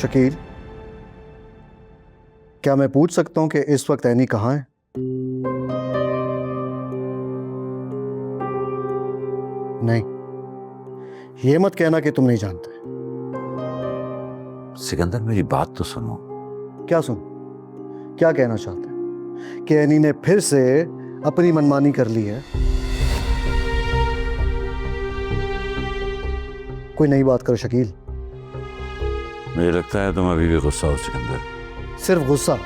शकील, क्या मैं पूछ सकता हूं कि इस वक्त ऐनी कहाँ है? नहीं, ये मत कहना कि तुम नहीं जानते। सिकंदर, मेरी बात तो सुनो। क्या सुन? क्या कहना चाहते हैं कि ऐनी ने फिर से अपनी मनमानी कर ली है? कोई नई बात करो शकील। मुझे लगता है तुम अभी भी गुस्सा हो सिकंदर। सिर्फ गुस्सा?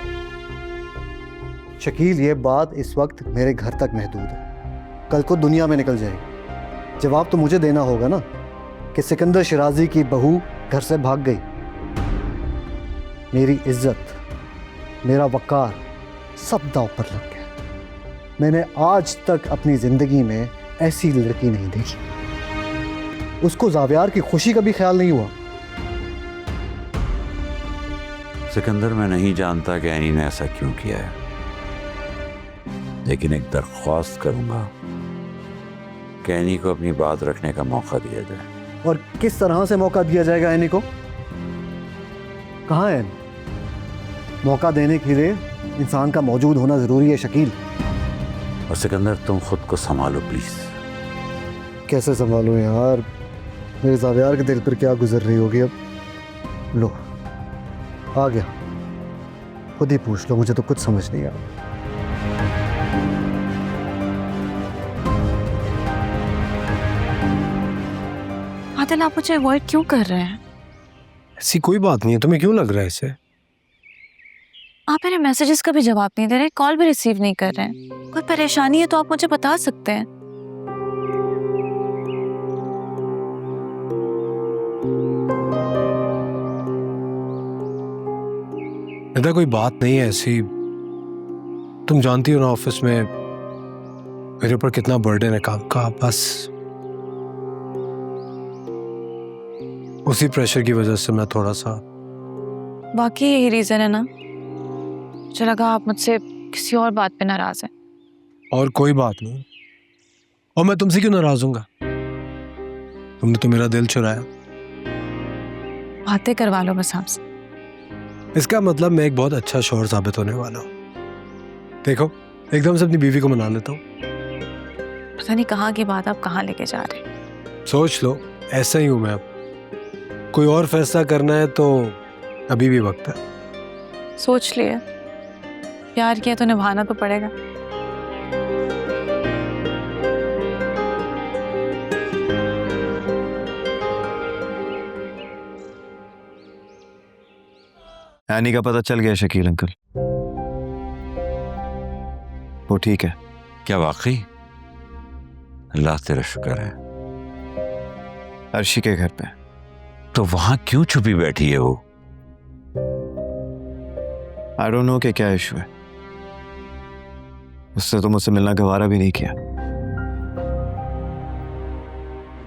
शकील, ये बात इस वक्त मेरे घर तक महदूद है, कल को दुनिया में निकल जाएगी। जवाब तो मुझे देना होगा ना कि सिकंदर शिराजी की बहू घर से भाग गई। मेरी इज्जत, मेरा वकार सब दांव पर लग गया। मैंने आज तक अपनी जिंदगी में ऐसी लड़की नहीं देखी। उसको जावियार की खुशी का भी ख्याल नहीं हुआ। सिकंदर, मैं नहीं जानता कि ऐनी ने ऐसा क्यों किया है, लेकिन एक दरख्वास्त करूंगा कि ऐनी को अपनी बात रखने का मौका दिया जाए। और किस तरह से मौका दिया जाएगा ऐनी को? कहाँ है ऐनी? मौका देने के लिए इंसान का मौजूद होना जरूरी है शकील। और सिकंदर, तुम खुद को संभालो प्लीज। कैसे संभालूं यार? मेरे जावियार के दिल पर क्या गुजर रही होगी अब। लो, आ गया। खुद ही पूछ लो, मुझे तो कुछ समझ नहीं आ रहा। आदिल, आप मुझे अवॉइड क्यों कर रहे हैं? ऐसी कोई बात नहीं है, तुम्हें क्यों लग रहा है इसे? आप मेरे मैसेजेस का भी जवाब नहीं दे रहे, कॉल भी रिसीव नहीं कर रहे हैं। कोई परेशानी है तो आप मुझे बता सकते हैं। ऐसा कोई बात नहीं है ऐसी। तुम जानती हो ना ऑफिस में मेरे ऊपर कितना बर्डन है काम का। बस उसी प्रेशर की वजह से मैं थोड़ा सा। बाकी यही रीजन है ना? मुझे लगा आप मुझसे किसी और बात पे नाराज हैं। और कोई बात नहीं। और मैं तुमसे क्यों नाराज हूंगा? तुमने तो मेरा दिल चुराया। बातें करवा लो बस आपसे। इसका मतलब मैं एक बहुत अच्छा शौहर साबित होने वाला हूँ। देखो, एकदम से अपनी बीवी को मना लेता हूँ। पता नहीं कहाँ की बात आप कहाँ लेके जा रहे हैं। सोच लो, ऐसा ही हूं मैं अब। कोई और फैसला करना है तो अभी भी वक्त है। सोच लिए, प्यार किया तो निभाना तो पड़ेगा। ऐनी का पता चल गया शकील अंकल? वो ठीक है? क्या वाकई? अल्लाह तेरा शुक्र है। अर्शी के घर पे। तो वहां क्यों छुपी बैठी है वो? आई डोंट नो कि क्या इशू है। उससे तो मुझसे मिलना गवारा भी नहीं किया।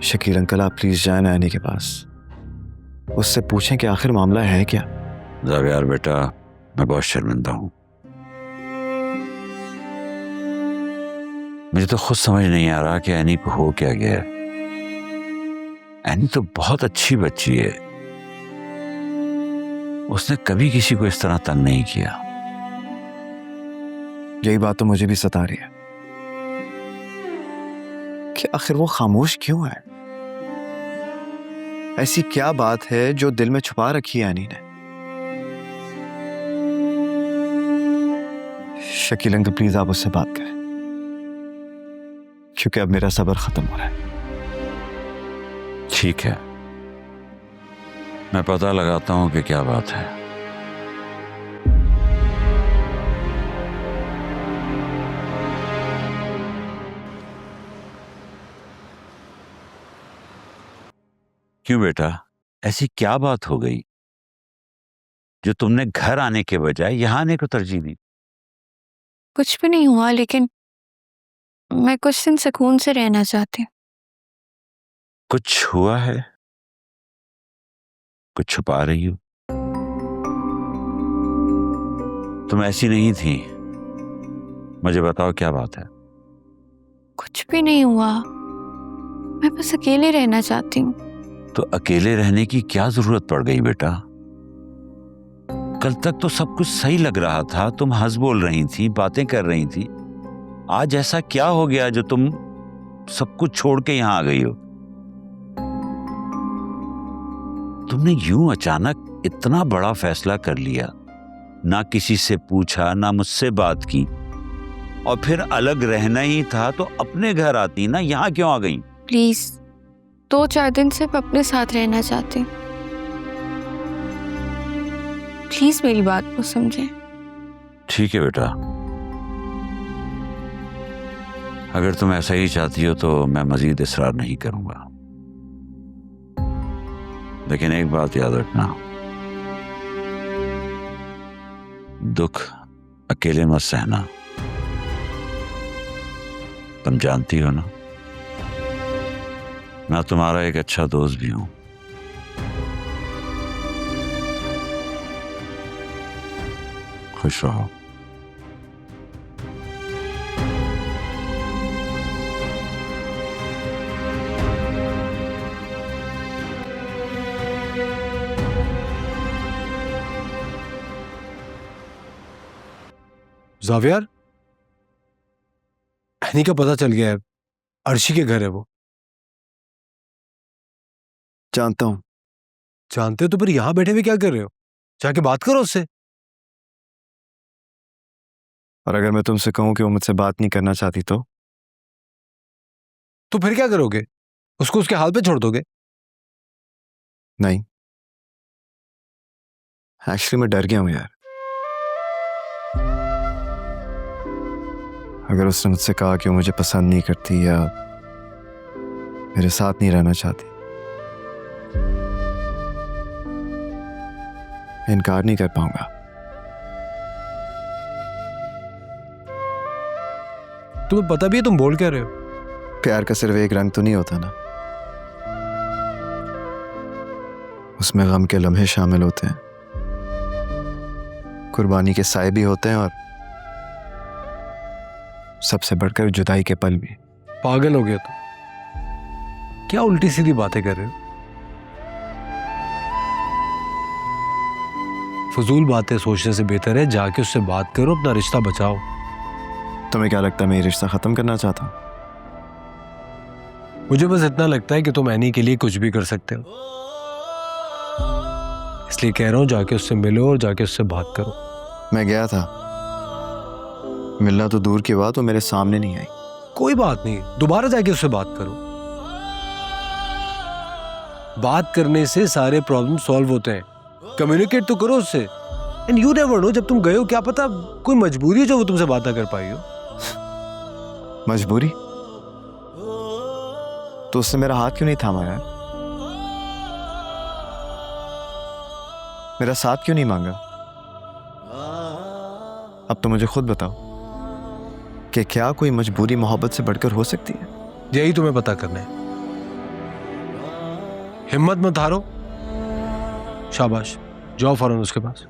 शकील अंकल, आप प्लीज जाए ना ऐनी के पास। उससे पूछें कि आखिर मामला है क्या। जावियार बेटा, मैं बहुत शर्मिंदा हूं। मुझे तो खुद समझ नहीं आ रहा कि ऐनी को हो क्या गया। ऐनी तो बहुत अच्छी बच्ची है, उसने कभी किसी को इस तरह तंग नहीं किया। यही बात तो मुझे भी सता रही है कि आखिर वो खामोश क्यों है। ऐसी क्या बात है जो दिल में छुपा रखी है ऐनी ने। शकील अंकल, प्लीज आप उससे बात करें, क्योंकि अब मेरा सब्र खत्म हो रहा है। ठीक है, मैं पता लगाता हूं कि क्या बात है। क्यों बेटा, ऐसी क्या बात हो गई जो तुमने घर आने के बजाय यहां आने को तरजीह दी? कुछ भी नहीं हुआ, लेकिन मैं कुछ दिन सुकून से रहना चाहती हूँ। कुछ हुआ है? कुछ छुपा रही हो? तुम ऐसी नहीं थी। मुझे बताओ क्या बात है। कुछ भी नहीं हुआ, मैं बस अकेले रहना चाहती हूँ। तो अकेले रहने की क्या जरूरत पड़ गई बेटा? कल तक तो सब कुछ सही लग रहा था, तुम हंस बोल रही थी, बातें कर रही थी। आज ऐसा क्या हो गया जो तुम सब कुछ छोड़ के यहां आ गई हो? तुमने यूं अचानक इतना बड़ा फैसला कर लिया, ना किसी से पूछा, ना मुझसे बात की, और फिर अलग रहना ही था तो अपने घर आती ना, यहां क्यों आ गई? प्लीज 2-4 दिन सिर्फ अपने साथ रहना चाहती हूँ। प्लीज मेरी बात को समझे। ठीक है बेटा, अगर तुम ऐसा ही चाहती हो तो मैं मजीद इसरार नहीं करूंगा, लेकिन एक बात याद रखना, दुख अकेले मत सहना। तुम जानती हो ना, मैं तुम्हारा एक अच्छा दोस्त भी हूं। खुश रहो। जावियर, हनी का पता चल गया है, अर्शी के घर है वो। जानता हूं। जानते हो तो फिर यहां बैठे हुए क्या कर रहे हो? जाके बात करो उससे। और अगर मैं तुमसे कहूं कि वो मुझसे बात नहीं करना चाहती तो फिर क्या करोगे? उसको उसके हाल पे छोड़ दोगे? नहीं, एक्चुअली मैं डर गया हूं यार। अगर उसने मुझसे कहा कि वो मुझे पसंद नहीं करती या मेरे साथ नहीं रहना चाहती, मैं इनकार नहीं कर पाऊंगा। तुम्हें पता भी है तुम बोल क्या रहे हो? प्यार का सिर्फ एक रंग तो नहीं होता ना, उसमें गम के लम्हे शामिल होते हैं, कुर्बानी के साए भी होते हैं, और सबसे बढ़कर जुदाई के पल भी। पागल हो गया तुम, क्या उल्टी सीधी बातें कर रहे हो? फजूल बातें सोचने से बेहतर है जाके उससे बात करो, अपना रिश्ता बचाओ। तुम्हें क्या लगता है मैं ये रिश्ता खत्म करना चाहता हूं? मुझे बस इतना लगता है कि तुम एनी के लिए कुछ भी कर सकते हो, इसलिए कह रहा हूं जाके उससे मिलो और जाके उससे बात करो। मैं गया था, मिलना तो दूर की बात, वो मेरे सामने नहीं आई। कोई बात नहीं, दोबारा जाके उससे बात करो। बात करने से सारे प्रॉब्लम सॉल्व होते हैं। कम्युनिकेट तो करो उससे। एंड यू नेवर नो, जब तुम गए हो क्या पता कोई मजबूरी है जो वो तुमसे बात ना कर पाई हो। मजबूरी? तो उसने मेरा हाथ क्यों नहीं थामा यार? मेरा साथ क्यों नहीं मांगा? अब तो मुझे खुद बताओ कि क्या कोई मजबूरी मोहब्बत से बढ़कर हो सकती है? यही तुम्हें पता करना है। हिम्मत मत हारो, शाबाश, जाओ फौरन उसके पास।